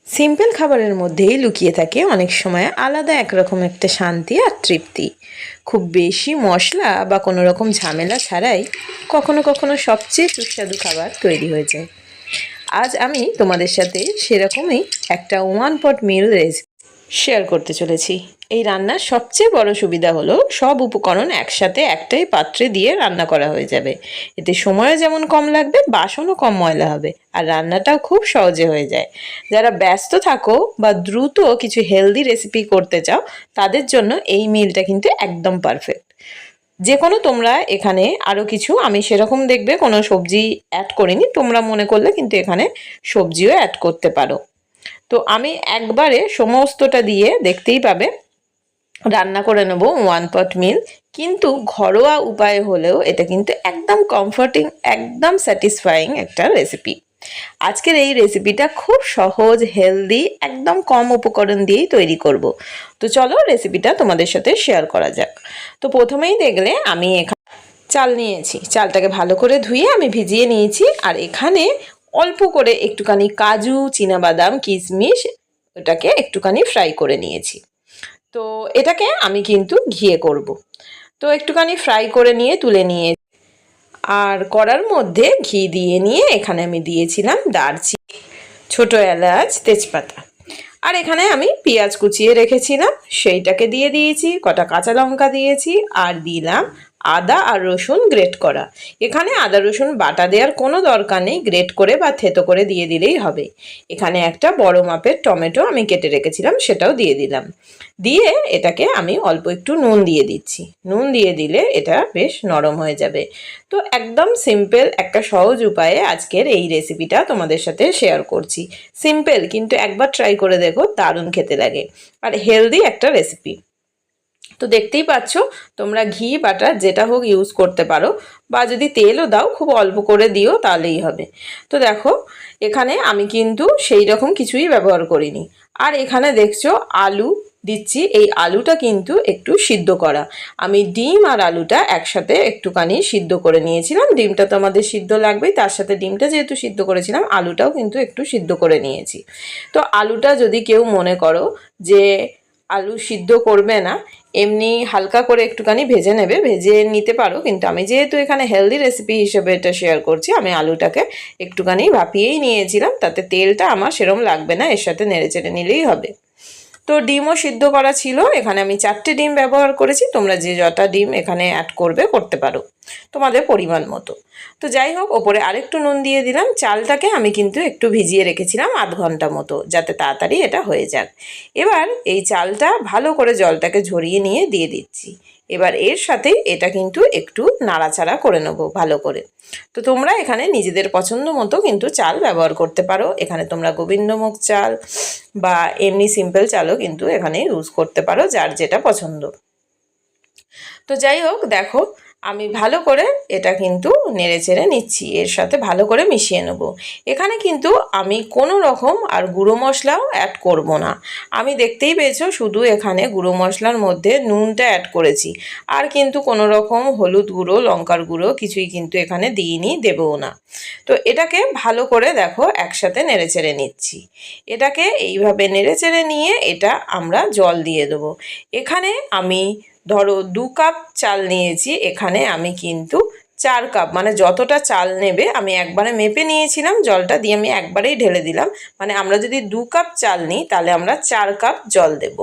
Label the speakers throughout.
Speaker 1: Simple খাবারের মধ্যেই লুকিয়ে থাকে অনেক সময় আলাদা একরকম একটা শান্তি আর তৃপ্তি। খুব বেশি মশলা বা কোনো রকম ঝামেলা ছাড়াই কখনো কখনো সবচেয়ে সুস্বাদু খাবার তৈরি হয়ে যায়। আজ আমি তোমাদের সাথে সেরকমই একটা ওয়ান পট মিল রেসিপি শেয়ার করতে চলেছি। এই রান্নার সবচেয়ে বড় সুবিধা হলো সব উপকরণ একসাথে একটাই পাত্রে দিয়ে রান্না করা হয়ে যাবে। এতে সময়ও যেমন কম লাগবে, বাসনও কম ময়লা হবে, আর রান্নাটাও খুব সহজে হয়ে যায়। যারা ব্যস্ত থাকো বা দ্রুত কিছু হেলদি রেসিপি করতে চাও, তাদের জন্য এই মিলটা কিন্তু একদম পারফেক্ট। যে কোনো তোমরা এখানে আরও কিছু আমি সেরকম দেখবে কোনো সবজি অ্যাড করিনি, তোমরা মনে করলে কিন্তু এখানে সবজিও অ্যাড করতে পারো। তো আমি একবারে সমস্তটা দিয়ে দেখতেই পাবে রান্না করে নেব ওয়ান পট মিল। কিন্তু ঘরোয়া উপায়ে হলেও এটা কিন্তু একদম কমফর্টিং, একদম স্যাটিসফাইং একটা রেসিপি। আজকের এই রেসিপিটা খুব সহজ, হেলদি, একদম কম উপকরণ দিয়েই তৈরি করব। তো চলো রেসিপিটা তোমাদের সাথে শেয়ার করা যাক। তো প্রথমেই দেখলে আমি এখানে চাল নিয়েছি, চালটাকে ভালো করে ধুয়ে আমি ভিজিয়ে নিয়েছি। আর এখানে অল্প করে একটুখানি কাজু, চীনাবাদাম, কিশমিশ ওটাকে একটুখানি ফ্রাই করে নিয়েছি। তো এটাকে আমি কিন্তু ঘিয়ে করব। তো একটুখানি ফ্রাই করে নিয়ে তুলে নিয়ে আর কড়ার মধ্যে ঘি দিয়ে নিয়ে এখানে আমি দিয়েছিলাম দারচিনি, ছোট এলাচ, তেজপাতা। আর এখানে আমি পেঁয়াজ কুচিয়ে রেখেছিলাম, সেইটাকে দিয়ে দিয়েছি, কটা কাঁচা লঙ্কা দিয়েছি, আর দিলাম আদা আর রসুন গ্রেট করা। এখানে আদা রসুন বাটা দেওয়ার কোনো দরকার নেই, গ্রেট করে বা থেতো করে দিয়ে দিলেই হবে। এখানে একটা বড় মাপের টমেটো আমি কেটে রেখেছিলাম, সেটাও দিয়ে দিলাম। দিয়ে এটাকে আমি অল্প একটু নুন দিয়ে দিচ্ছি। নুন দিয়ে দিলে এটা বেশ নরম হয়ে যাবে। তো একদম সিম্পল একটা সহজ উপায়ে আজকের এই রেসিপিটা তোমাদের সাথে শেয়ার করছি। সিম্পল, কিন্তু একবার ট্রাই করে দেখো, দারুণ খেতে লাগে আর হেলদি একটা রেসিপি। তো দেখতেই পাচ্ছ, তোমরা ঘি বাটার যেটা হোক ইউজ করতে পারো, বা যদি তেলও দাও খুব অল্প করে দিও, তাহলেই হবে। তো দেখো এখানে আমি কিন্তু সেই রকম কিছুই ব্যবহার করিনি। আর এখানে দেখছো আলু দিচ্ছি, এই আলুটা কিন্তু একটু সিদ্ধ করা। আমি ডিম আর আলুটা একসাথে একটুখানি সিদ্ধ করে নিয়েছিলাম। ডিমটা তো আমাদের সিদ্ধ লাগবেই, তার সাথে ডিমটা যেহেতু সিদ্ধ করেছিলাম, আলুটাও কিন্তু একটু সিদ্ধ করে নিয়েছি। তো আলুটা যদি কেউ মনে করো যে আলু সিদ্ধ করবে না, এমনি হালকা করে একটুখানি ভেজে নেবে, ভেজে নিতে পারো। কিন্তু আমি যেহেতু এখানে হেলদি রেসিপি হিসেবে এটা শেয়ার করছি, আমি আলুটাকে একটুখানি ভাপিয়েই নিয়েছিলাম, তাতে তেলটা আমার সেরম লাগবে না, এর সাথে নেড়ে চেড়ে নিলেই হবে। তো ডিমও সিদ্ধ করা ছিল, এখানে আমি 4টে ডিম ব্যবহার করেছি। তোমরা যে যটা ডিম এখানে অ্যাড করবে করতে পারো তোমাদের পরিমাণ মতো। তো যাই হোক, ওপরে আরেকটু নুন দিয়ে দিলাম। চালটাকে আমি কিন্তু একটু ভিজিয়ে রেখেছিলাম আধ ঘন্টা মতো, যাতে তাড়াতাড়ি এটা হয়ে যাক। এবার এই চালটা ভালো করে জলটাকে ঝরিয়ে নিয়ে দিয়ে দিচ্ছি। এবার এর সাথে এটা কিন্তু একটু নাড়াচাড়া করে নেব ভালো করে। তো তোমরা এখানে নিজেদের পছন্দ মতো কিন্তু চাল ব্যবহার করতে পারো। এখানে তোমরা গোবিন্দভোগ চাল বা এমনি সিম্পল চালও কিন্তু এখানে ইউজ করতে পারো, যার যেটা পছন্দ। তো যাই হোক, দেখো আমি ভালো করে এটা কিন্তু নেড়ে চেড়ে নিচ্ছি, এর সাথে ভালো করে মিশিয়ে নেব। এখানে কিন্তু আমি কোনো রকম আর গুঁড়ো মশলাও অ্যাড করব না। আমি দেখতেই পেয়েছো শুধু এখানে গুঁড়ো মশলার মধ্যে নুনটা অ্যাড করেছি, আর কিন্তু কোনো রকম হলুদ গুঁড়ো, লঙ্কার গুঁড়ো কিছুই কিন্তু এখানে দিইনি, দেবও না। তো এটাকে ভালো করে দেখো একসাথে নেড়ে চেড়ে নিচ্ছি। এটাকে এইভাবে নেড়ে চেড়ে নিয়ে এটা আমরা জল দিয়ে দেবো। এখানে আমি ধরো 2 কাপ চাল নিয়েছি, এখানে আমি কিন্তু 4 কাপ, মানে যতটা চাল নেবে আমি একবারে মেপে নিয়েছিলাম, জলটা দিয়ে আমি একবারেই ঢেলে দিলাম। মানে আমরা যদি 2 কাপ চাল নিই, তাহলে আমরা 4 কাপ জল দেব।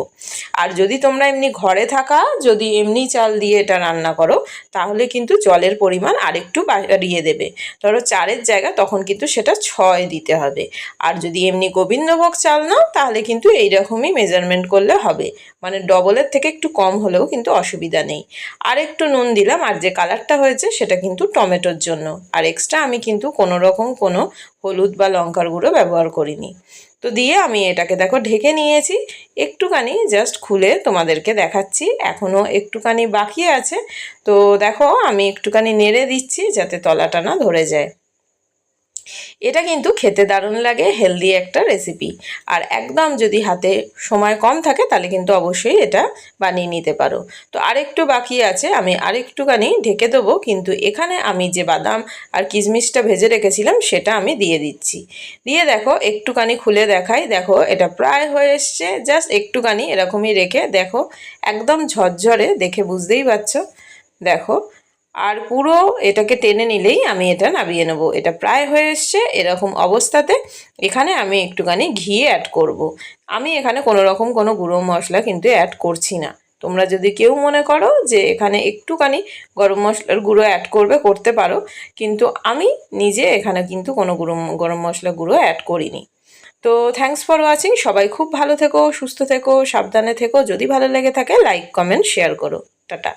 Speaker 1: আর যদি তোমরা এমনি ঘরে থাকা যদি এমনি চাল দিয়ে এটা রান্না করো, তাহলে কিন্তু জলের পরিমাণ আরেকটু বাড়িয়ে দেবে। ধরো 4-এর জায়গা তখন কিন্তু সেটা 6 দিতে হবে। আর যদি এমনি গোবিন্দভোগ চাল নাও, তাহলে কিন্তু এইরকমই মেজারমেন্ট করলে হবে, মানে ডবলের থেকে একটু কম হলেও কিন্তু অসুবিধা নেই। আর একটু নুন দিলাম, আর যে কালারটা হয়েছে সেটা কিন্তু টমেটোর জন্য। আর এক্সট্রা আমি কিন্তু কোনো রকম কোনো হলুদ বা লঙ্কার গুঁড়ো ব্যবহার করিনি। তো দিয়ে আমি এটাকে দেখো ঢেকে নিয়েছি। একটুখানি জাস্ট খুলে তোমাদেরকে দেখাচ্ছি, এখনও একটুখানি বাকি আছে। তো দেখো আমি একটুখানি নেড়ে দিচ্ছি যাতে তলাটা না ধরে যায়। এটা কিন্তু খেতে দারুণ লাগে, হেলদি একটা রেসিপি। আর একদম যদি হাতে সময় কম থাকে তাহলে কিন্তু অবশ্যই এটা বানিয়ে নিতে পারো। তো আরেকটু বাকি আছে, আমি আরেকটুখানি ঢেকে দেবো, কিন্তু এখানে আমি যে বাদাম আর কিশমিশটা ভেজে রেখেছিলাম সেটা আমি দিয়ে দিচ্ছি। দিয়ে দেখো একটুখানি খুলে দেখাই, দেখো এটা প্রায় হয়ে এসছে, জাস্ট একটুখানি এরকমই রেখে দেখো, একদম ঝরঝরে, দেখে বুঝতেই পারছো। দেখো, আর পুরো এটাকে টেনে নিলেই আমি এটা নামিয়ে নেবো। এটা প্রায় হয়ে এসছে। এরকম অবস্থাতে এখানে আমি একটুখানি ঘি অ্যাড করব। আমি এখানে কোনো রকম কোনো গুঁড়ো মশলা কিন্তু অ্যাড করছি না। তোমরা যদি কেউ মনে করো যে এখানে একটুখানি গরম মশলার গুঁড়ো অ্যাড করবে, করতে পারো, কিন্তু আমি নিজে এখানে কিন্তু কোনো গরম মশলা গুঁড়ো অ্যাড করিনি। তো থ্যাঙ্কস ফর ওয়াচিং। সবাই খুব ভালো থেকো, সুস্থ থেকো, সাবধানে থেকো। যদি ভালো লেগে থাকে লাইক, কমেন্ট, শেয়ার করো। টাটা।